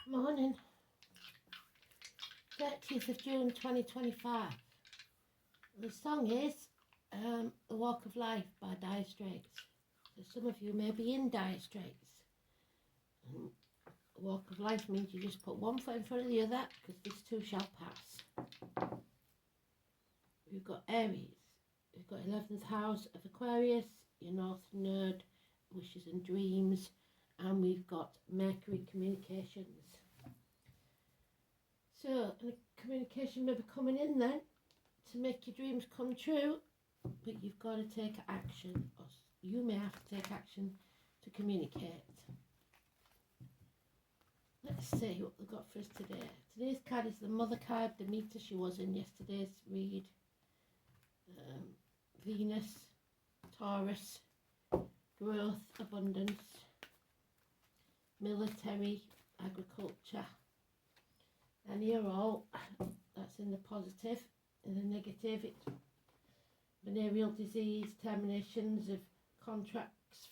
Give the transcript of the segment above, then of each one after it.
Morning, 30th of June 2025. The song is The Walk of Life by Dire Straits. So some of you may be in Dire Straits. And walk of life means you just put one foot in front of the other because this too shall pass. We've got Aries. We've got 11th house of Aquarius, your North Node, wishes and dreams. And we've got Mercury communications. So, and a communication may be coming in then to make your dreams come true, but you've got to take action, or you may have to take action to communicate. Let's see what we've got for us today. Today's card is the Mother card, Demeter. She was in yesterday's read. Venus, Taurus, growth, abundance, military, agriculture. And you're all, that's in the positive. In the negative, it's venereal disease, terminations of contracts,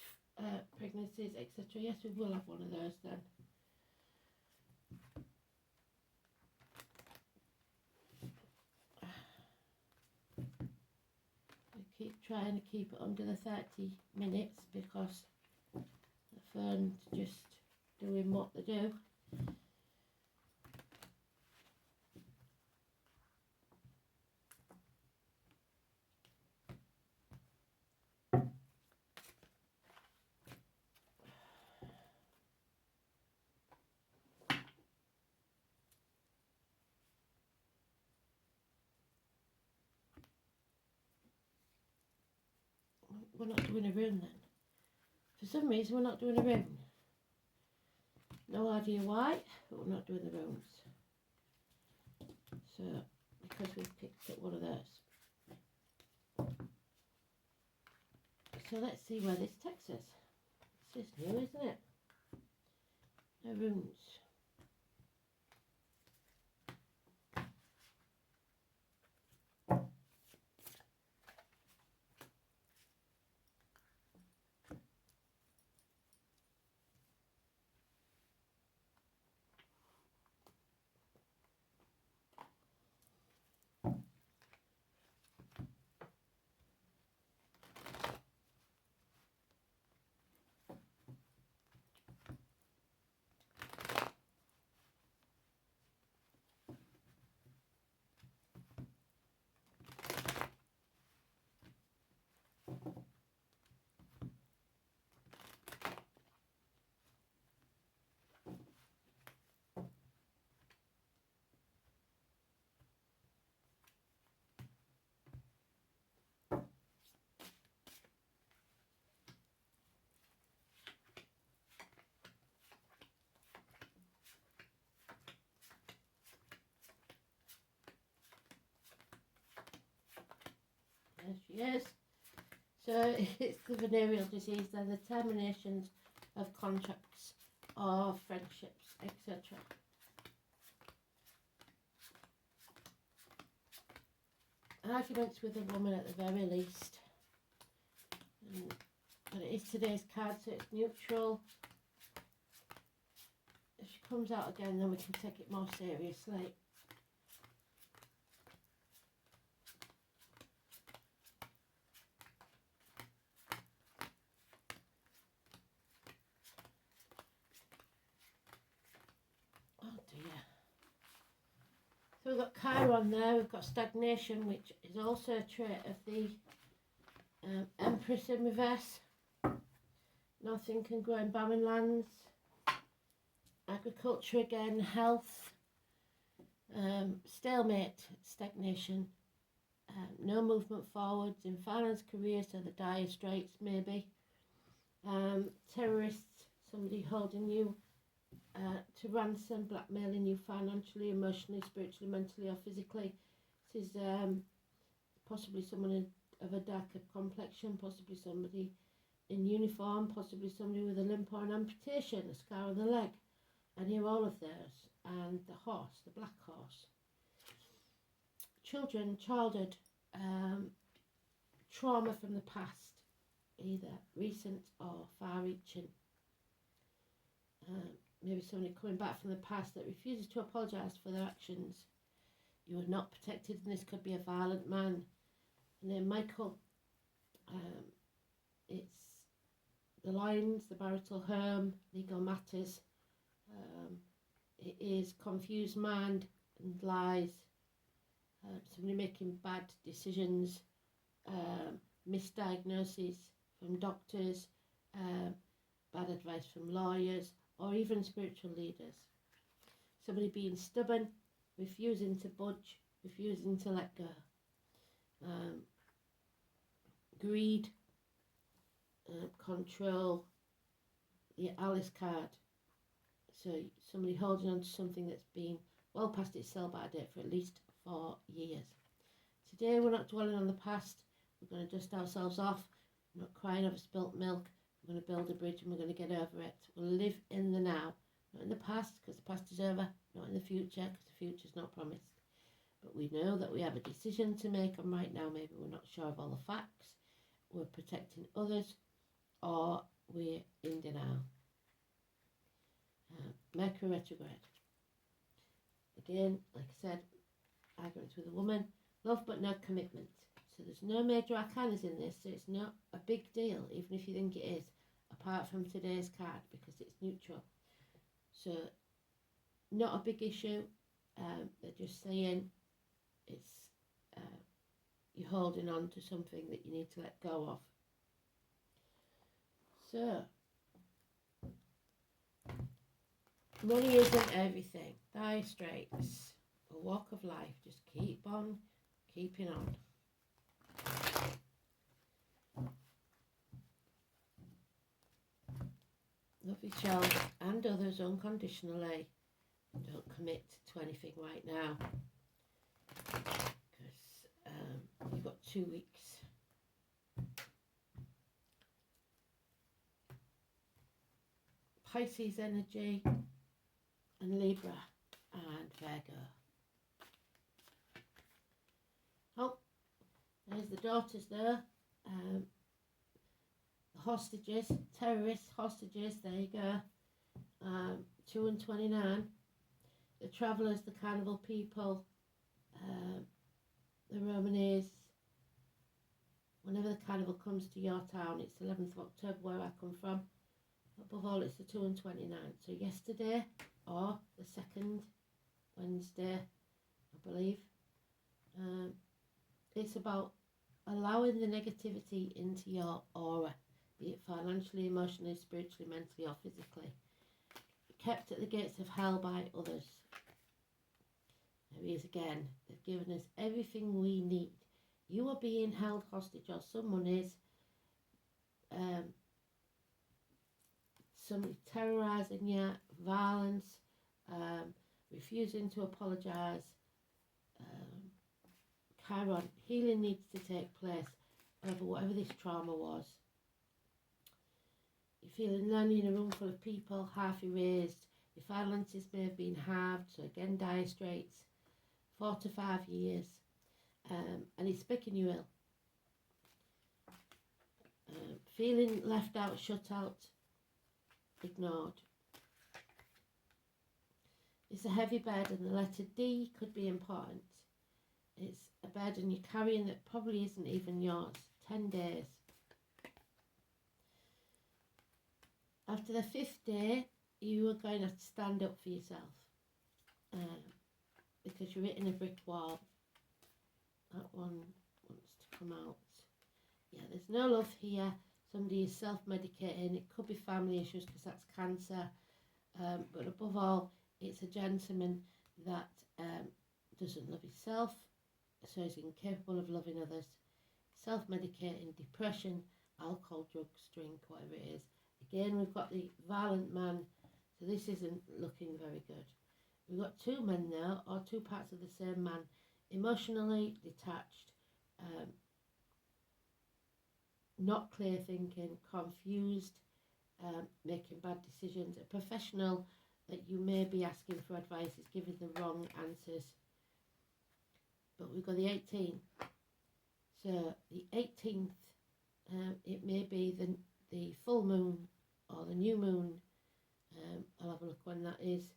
pregnancies, etc. Yes, we will have one of those then. We keep trying to keep it under the 30 minutes because the phone's just doing what they do. We're not doing a room then. For some reason we're not doing a room. No idea why, but we're not doing the rooms. So, because we've picked up one of those. So let's see where this takes us. This is new, isn't it? No rooms. There she is. So it's the venereal disease. They're the terminations of contracts, of friendships, etc. Arguments with a woman at the very least. But it is today's card, so it's neutral. If she comes out again, then we can take it more seriously. So we've got Chiron there, we've got stagnation, which is also a trait of the Empress in reverse. Nothing can grow in barren lands. Agriculture again, health, stalemate, stagnation, no movement forwards in finance, career, so the dire straits maybe. Terrorists, somebody holding you to ransom, blackmailing you financially, emotionally, spiritually, mentally or physically. This is possibly someone of a darker complexion, possibly somebody in uniform, possibly somebody with a limp or an amputation, a scar on the leg. I hear all of those. And the horse, the black horse. Children, childhood, trauma from the past, either recent or far-reaching. maybe somebody coming back from the past that refuses to apologise for their actions. You are not protected, and this could be a violent man. And then Michael, it's the lines, the marital home, legal matters. It is confused mind and lies. Somebody making bad decisions, misdiagnoses from doctors, bad advice from lawyers, or even spiritual leaders. Somebody being stubborn, refusing to budge, refusing to let go. Greed, control, the Alice card. So somebody holding on to something that's been well past its sell-by date for at least 4 years. Today we're not dwelling on the past. We're going to dust ourselves off. We're not crying over spilt milk. We're going to build a bridge and we're going to get over it. We'll live in the now. Not in the past, because the past is over. Not in the future, because the future is not promised. But we know that we have a decision to make, and right now maybe we're not sure of all the facts. We're protecting others, or we're in denial. Mercury retrograde. Again, like I said, arguments with a woman. Love but no commitment. So there's no major arcanas in this, so it's not a big deal, even if you think it is, apart from today's card, because it's neutral. So, not a big issue. They're just saying it's you're holding on to something that you need to let go of. So, money isn't everything. Dire straits, a walk of life. Just keep on keeping on. Love yourself and others unconditionally. Don't commit to anything right now, because you've got 2 weeks. Pisces energy and Libra and Virgo. Oh, there's the daughters there. The hostages, terrorist hostages, there you go. 2 and 29. The travellers, the carnival people, the Romanes. Whenever the carnival comes to your town, it's 11th of October where I come from. Above all, it's the 2 and 29. So yesterday, or the second Wednesday, I believe. It's about allowing the negativity into your aura, be it financially, emotionally, spiritually, mentally, or physically. Kept at the gates of hell by others. There he is again. They've given us everything we need. You are being held hostage, or someone is. Somebody terrorising you, violence, refusing to apologise. Chiron, healing needs to take place over whatever this trauma was. You're feeling lonely in a room full of people, half erased. Your finances may have been halved, so again dire straits. 4 to 5 years. And it's making you ill. Feeling left out, shut out, ignored. It's a heavy burden. The letter D could be important. It's a burden you're carrying that probably isn't even yours. 10 days. After the 5th day, you are going to have to stand up for yourself. Because you're hitting a brick wall. That one wants to come out. Yeah, there's no love here. Somebody is self-medicating. It could be family issues because that's cancer. But above all, it's a gentleman that doesn't love himself, so he's incapable of loving others. Self-medicating, depression, alcohol, drugs, drink, whatever it is. Again, we've got the violent man, so this isn't looking very good. We've got 2 men there, or 2 parts of the same man. Emotionally detached, not clear thinking, confused, making bad decisions. A professional that you may be asking for advice is giving the wrong answers. But we've got the 18th. So the 18th, it may be the full moon or the new moon. I'll have a look when that is.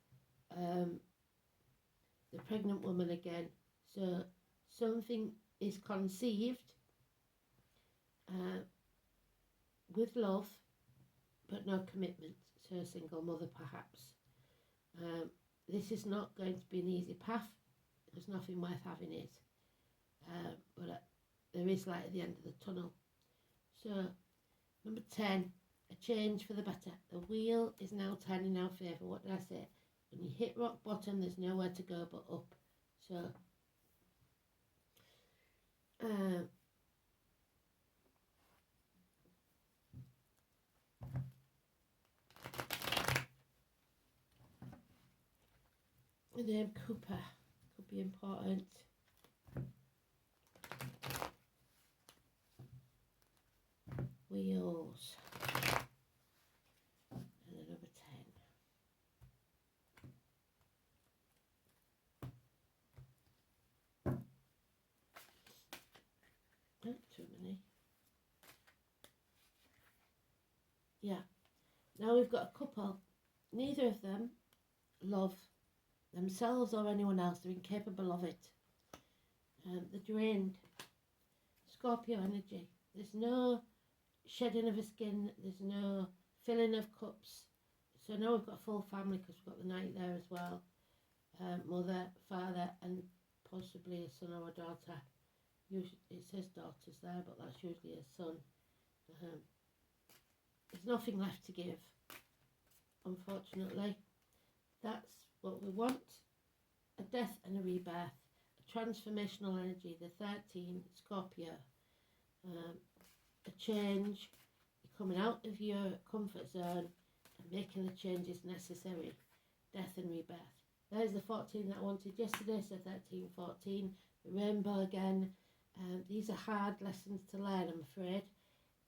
The pregnant woman again. So something is conceived with love, but no commitment. So a single mother perhaps. This is not going to be an easy path. There's nothing worth having is. But there is light at the end of the tunnel. So number 10, a change for the better. The wheel is now turning in our favour. What did I say? When you hit rock bottom, there's nowhere to go but up. So the name Cooper could be important. Wheels. And then number 10. Not too many. Yeah. Now we've got a couple. Neither of them love themselves or anyone else. They're incapable of it. They're drained. Scorpio energy. There's no shedding of a skin. There's no filling of cups. So now we've got a full family because we've got the Knight there as well. Mother, father, and possibly a son or a daughter. Usually it says daughters there, but that's usually a son. There's nothing left to give, unfortunately. That's what we want. A death and a rebirth. A transformational energy, the 13, Scorpio. A change. You're coming out of your comfort zone and making the changes necessary. Death and rebirth. There's the 14 that I wanted yesterday, so 13, 14. The rainbow again. These are hard lessons to learn, I'm afraid.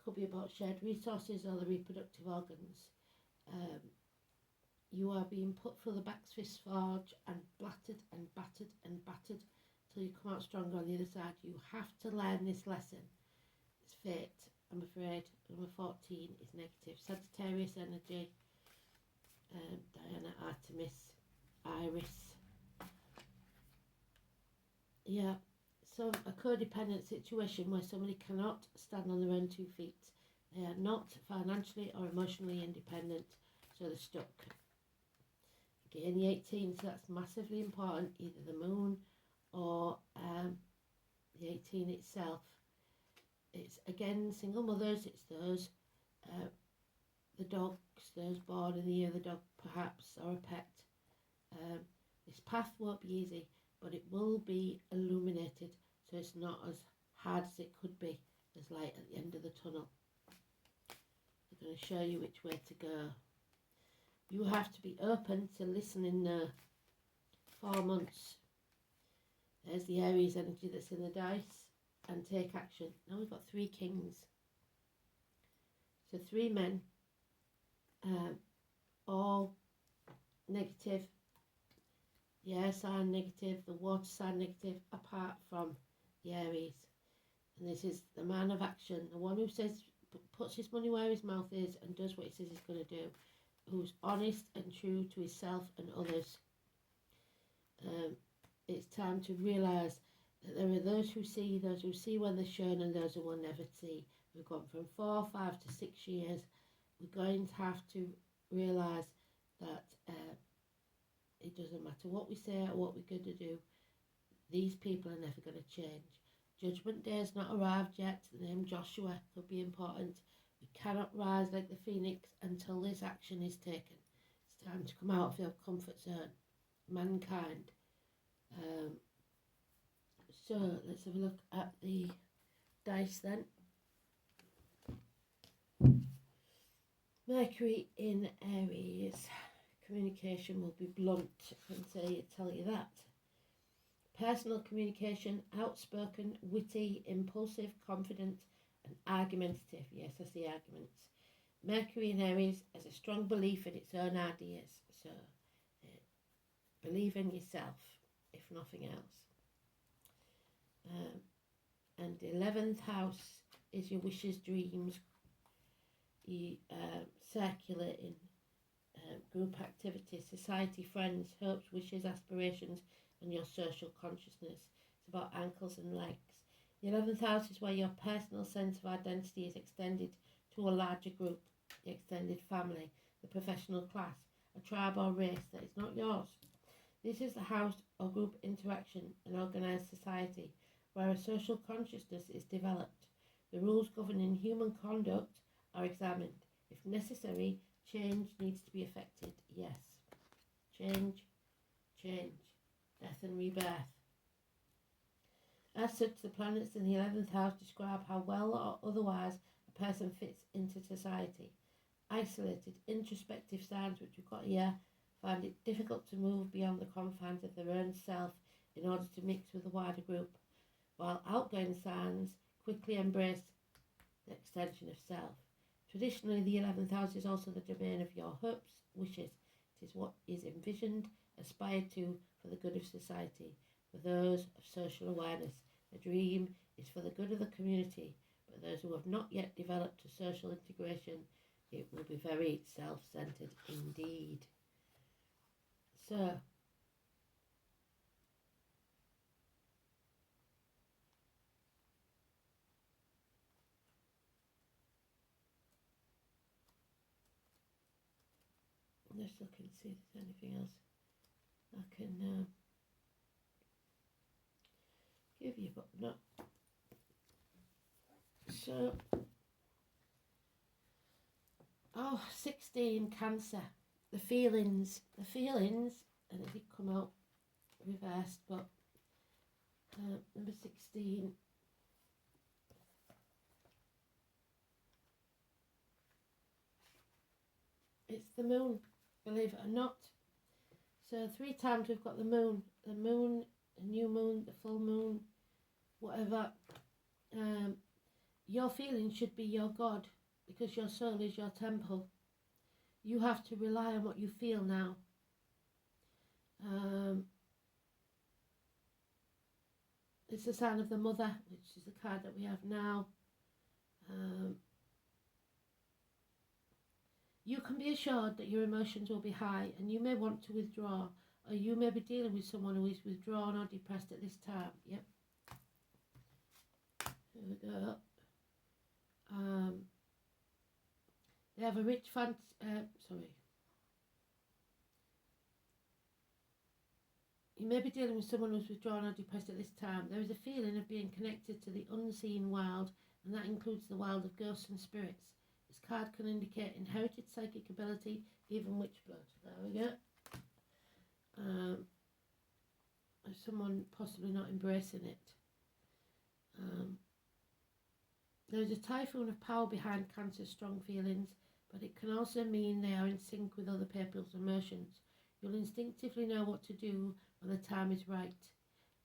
Could be about shared resources or the reproductive organs. You are being put through the blacksmith's forge and battered and battered and battered till you come out stronger on the other side. You have to learn this lesson. It's fate, I'm afraid. Number 14 is negative. Sagittarius energy. Diana, Artemis, Iris. Yeah. So a codependent situation where somebody cannot stand on their own 2 feet. They are not financially or emotionally independent, so they're stuck. Again, the 18, so that's massively important, either the moon or the 18 itself. It's again single mothers, it's those, the dogs, those born in the year of the dog perhaps, or a pet. This path won't be easy, but it will be illuminated. So it's not as hard as it could be. There's light at the end of the tunnel. They're going to show you which way to go. You have to be open to listening now. 4 months. There's the Aries energy that's in the dice. And take action. Now we've got 3 kings. So 3 men. All negative. The air sign negative. The water sign negative. Apart from the Aries, and this is the man of action, the one who says, puts his money where his mouth is and does what he says he's going to do, who's honest and true to himself and others. It's time to realise that there are those who see when they're shown, and those who will never see. We've gone from 4, 5 to 6 years. We're going to have to realise that it doesn't matter what we say or what we're going to do. These people are never going to change. Judgment Day has not arrived yet. The name Joshua could be important. We cannot rise like the phoenix until this action is taken. It's time to come out of your comfort zone. Mankind. So let's have a look at the dice then. Mercury in Aries. Communication will be blunt. I can tell you that. Personal communication, outspoken, witty, impulsive, confident, and argumentative. Yes, I see arguments. Mercury in Aries has a strong belief in its own ideas. So, believe in yourself, if nothing else. And the 11th house is your wishes, dreams, circulating group activity, society, friends, hopes, wishes, aspirations, and your social consciousness. It's about ankles and legs. The 11th house is where your personal sense of identity is extended to a larger group, the extended family, the professional class, a tribe or race that is not yours. This is the house or group interaction and organised society where a social consciousness is developed. The rules governing human conduct are examined. If necessary, change needs to be effected. Yes. Change, death and rebirth. As such, the planets in the 11th house describe how well or otherwise a person fits into society. Isolated, introspective signs, which we've got here, find it difficult to move beyond the confines of their own self in order to mix with the wider group, while outgoing signs quickly embrace the extension of self. Traditionally, the 11th house is also the domain of your hopes, wishes. It is what is envisioned, aspired to for the good of society, for those of social awareness. The dream is for the good of the community, but those who have not yet developed a social integration, it will be very self-centered indeed. So, let's look and see if there's anything else I can give you, but no. So, 16, Cancer. The feelings, and it did come out reversed, but number 16. It's the moon, believe it or not. So 3 times we've got the moon, the new moon, the full moon, whatever. Your feelings should be your God, because your soul is your temple. You have to rely on what you feel now. It's the sign of the mother, which is the card that we have now. You can be assured that your emotions will be high and you may want to withdraw, or you may be dealing with someone who is withdrawn or depressed at this time. Yep. Here we go. They have a rich You may be dealing with someone who's withdrawn or depressed at this time. There is a feeling of being connected to the unseen world, and that includes the world of ghosts and spirits. This card can indicate inherited psychic ability, even witch blood. There we go. Someone possibly not embracing it. There is a typhoon of power behind Cancer's strong feelings, but it can also mean they are in sync with other people's emotions. You'll instinctively know what to do when the time is right.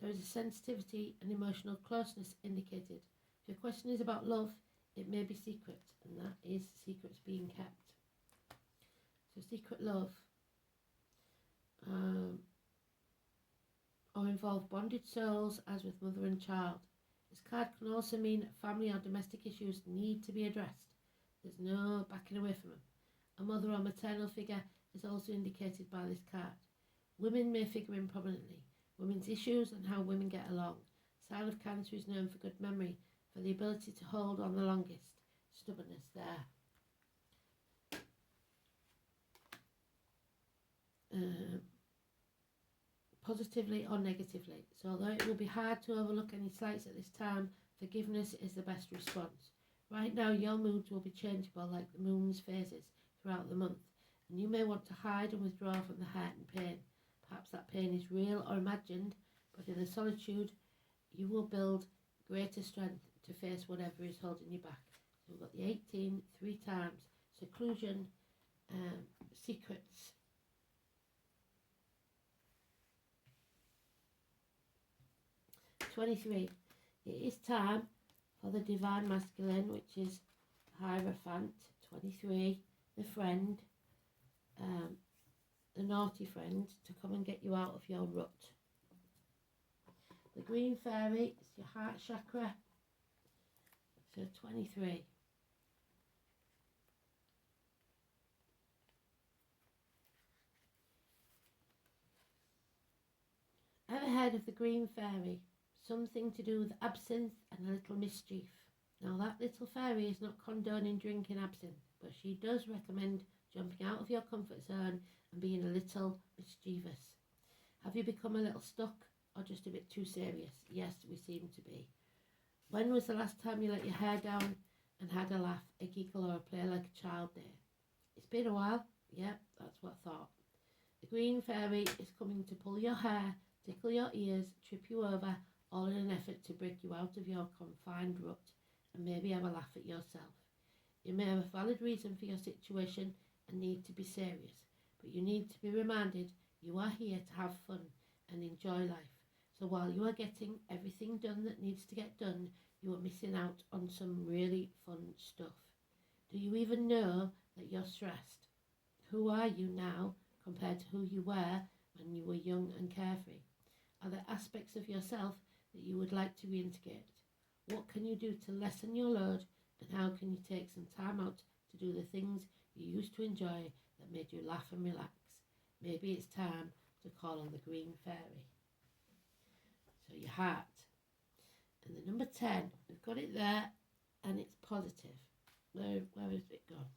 There is a sensitivity and emotional closeness indicated. If your question is about love, it may be secret, and that is secrets being kept. So secret love, or involve bonded souls, as with mother and child. This card can also mean that family or domestic issues need to be addressed. There's no backing away from them. A mother or maternal figure is also indicated by this card. Women may figure in prominently. Women's issues and how women get along. Sign of Cancer is known for good memory, for the ability to hold on the longest. Stubbornness there. Positively or negatively. So although it will be hard to overlook any slights at this time, forgiveness is the best response. Right now your moods will be changeable like the moon's phases throughout the month, and you may want to hide and withdraw from the hurt and pain. Perhaps that pain is real or imagined, but in the solitude you will build greater strength to face whatever is holding you back. So we've got the 18, 3 times, seclusion, secrets. '23. It is time for the Divine Masculine, which is Hierophant. 23, the friend, the naughty friend, to come and get you out of your rut. The Green Fairy is your heart chakra. So 23. ahead of the green fairy, something to do with absinthe and a little mischief. Now that little fairy is not condoning drinking absinthe, but she does recommend jumping out of your comfort zone and being a little mischievous. Have you become a little stuck or just a bit too serious? Yes, we seem to be. When was the last time you let your hair down and had a laugh, a giggle or a play like a child did? It's been a while. Yep, that's what I thought. The green fairy is coming to pull your hair, tickle your ears, trip you over, all in an effort to break you out of your confined rut and maybe have a laugh at yourself. You may have a valid reason for your situation and need to be serious, but you need to be reminded you are here to have fun and enjoy life. So while you are getting everything done that needs to get done, you are missing out on some really fun stuff. Do you even know that you're stressed? Who are you now compared to who you were when you were young and carefree? Are there aspects of yourself that you would like to reintegrate? What can you do to lessen your load, and how can you take some time out to do the things you used to enjoy that made you laugh and relax? Maybe it's time to call on the green fairy. So your heart. And the number 10, we've got it there, and it's positive. Where has it gone?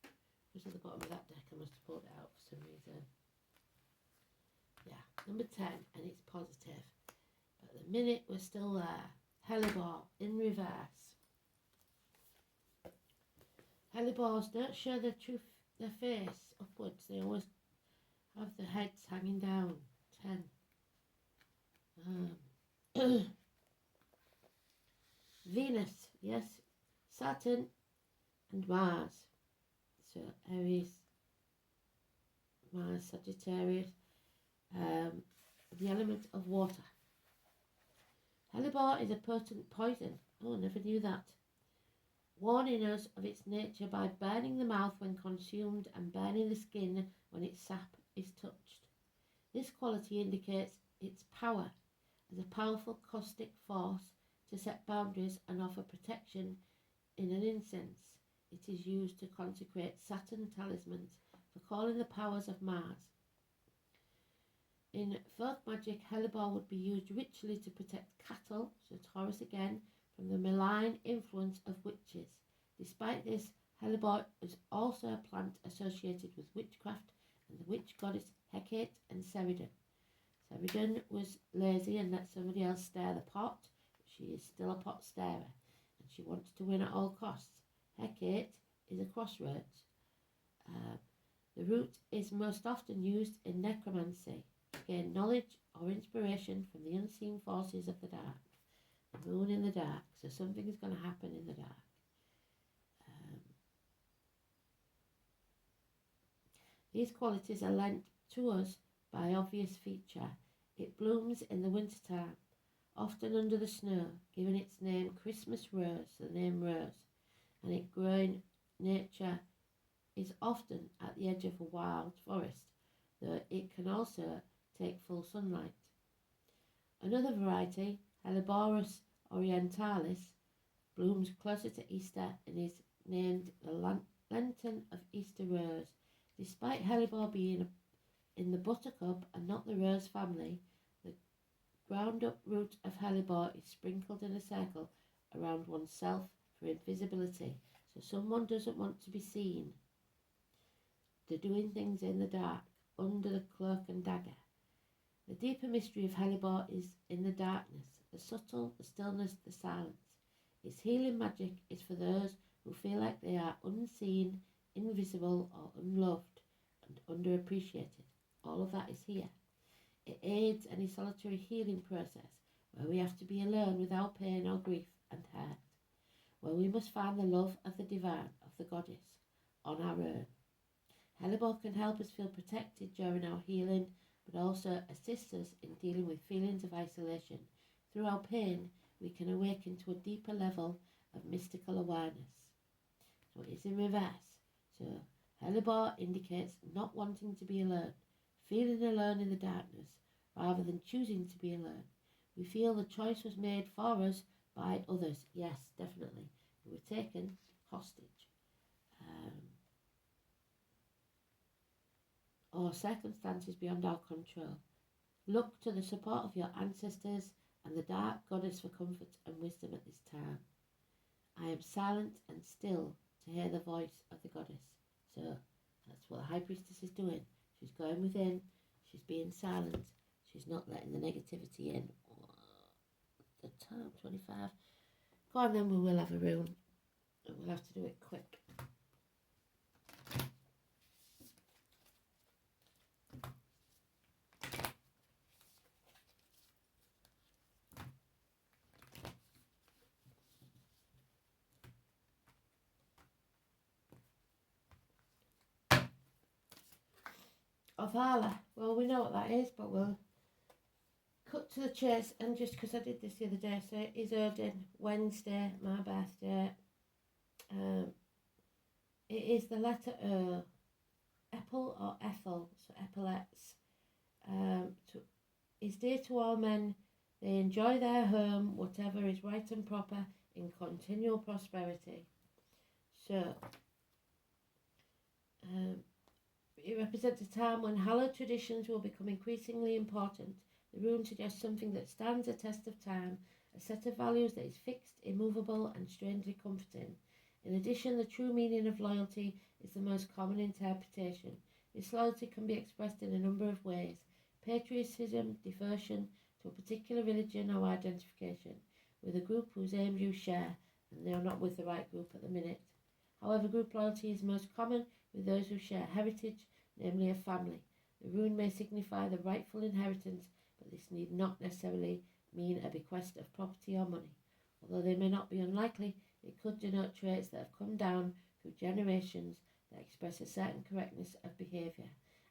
It was at the bottom of that deck. I must have pulled it out for some reason. Yeah, number 10, and it's positive. But at the minute, we're still there. Hellebore in reverse. Hellebores don't show their face upwards. They always have their heads hanging down. 10. Venus, yes. Saturn and Mars. So Aries, Mars, Sagittarius. The element of water. Hellebore is a potent poison. Oh, I never knew that. Warning us of its nature by burning the mouth when consumed and burning the skin when its sap is touched. This quality indicates its power as a powerful caustic force to set boundaries and offer protection. In an incense, it is used to consecrate Saturn talismans for calling the powers of Mars. In folk magic, Hellebore would be used ritually to protect cattle, so Taurus again, from the malign influence of witches. Despite this, Hellebore is also a plant associated with witchcraft and the witch goddess Hecate and Cerridon. Cerridon was lazy and let somebody else stir the pot, but she is still a pot stirrer, and she wants to win at all costs. Hecate is a crossroads. The root is most often used in necromancy to gain knowledge or inspiration from the unseen forces of the dark. The moon in the dark, so something is going to happen in the dark. These qualities are lent to us by obvious feature. It blooms in the wintertime, often under the snow, giving its name Christmas rose, the name rose, and it growing nature is often at the edge of a wild forest, though it can also take full sunlight. Another variety, Helleborus orientalis, blooms closer to Easter and is named the Lenten of Easter rose. Despite Hellebore being in the buttercup and not the rose family, the ground-up root of Hellebore is sprinkled in a circle around oneself for invisibility, so someone doesn't want to be seen. They're doing things in the dark, under the cloak and dagger. The deeper mystery of Hellebore is in the darkness, the subtle, the stillness, the silence. Its healing magic is for those who feel like they are unseen, invisible or unloved and underappreciated. All of that is here. It aids any solitary healing process where we have to be alone without pain or grief and hurt, where we must find the love of the divine, of the goddess, on our own. Hellebore can help us feel protected during our healing, but also assist us in dealing with feelings of isolation. Through our pain, we can awaken to a deeper level of mystical awareness. So it's in reverse. So Hellebore indicates not wanting to be alone, feeling alone in the darkness, rather than choosing to be alone. We feel the choice was made for us by others. Yes, definitely. We were taken hostage. Or circumstances beyond our control. Look to the support of your ancestors and the dark goddess for comfort and wisdom at this time. I am silent and still to hear the voice of the goddess. So that's what the High Priestess is doing. She's going within, she's being silent, she's not letting the negativity in. The time, 25. Go on then, we will have a rune. We'll have to do it quick. Ovala. Well, we know what that is, but we'll cut to the chase. And just because I did this the other day, so it is Odin, Wednesday, my birthday. It is the letter O, Epil or Ethel, so epaulets. Is dear to all men. They enjoy their home, whatever is right and proper, in continual prosperity. So, it represents a time when hallowed traditions will become increasingly important. The rune suggests something that stands the test of time, a set of values that is fixed, immovable, and strangely comforting. In addition, the true meaning of loyalty is the most common interpretation. This loyalty can be expressed in a number of ways: patriotism, devotion to a particular religion or identification with a group whose aims you share, and they are not with the right group at the minute. However, group loyalty is most common with those who share heritage, namely a family. The rune may signify the rightful inheritance, but this need not necessarily mean a bequest of property or money. Although they may not be unlikely, it could denote traits that have come down through generations that express a certain correctness of behaviour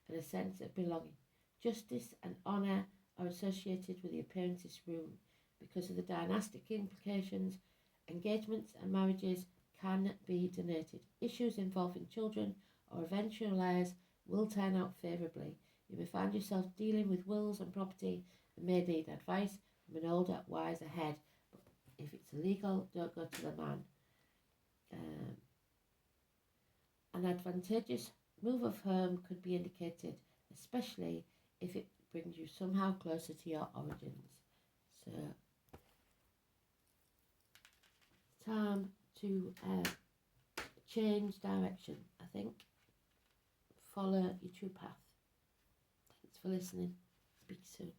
and a sense of belonging. Justice and honour are associated with the appearance of this rune. Because of the dynastic implications, engagements and marriages can be denoted. Issues involving children or eventual heirs will turn out favourably. You may find yourself dealing with wills and property and may need advice from an older, wiser head. But if it's illegal, don't go to the man. An advantageous move of home could be indicated, especially if it brings you somehow closer to your origins. So, time to change direction, I think. Follow your true path. Thanks for listening. Speak soon.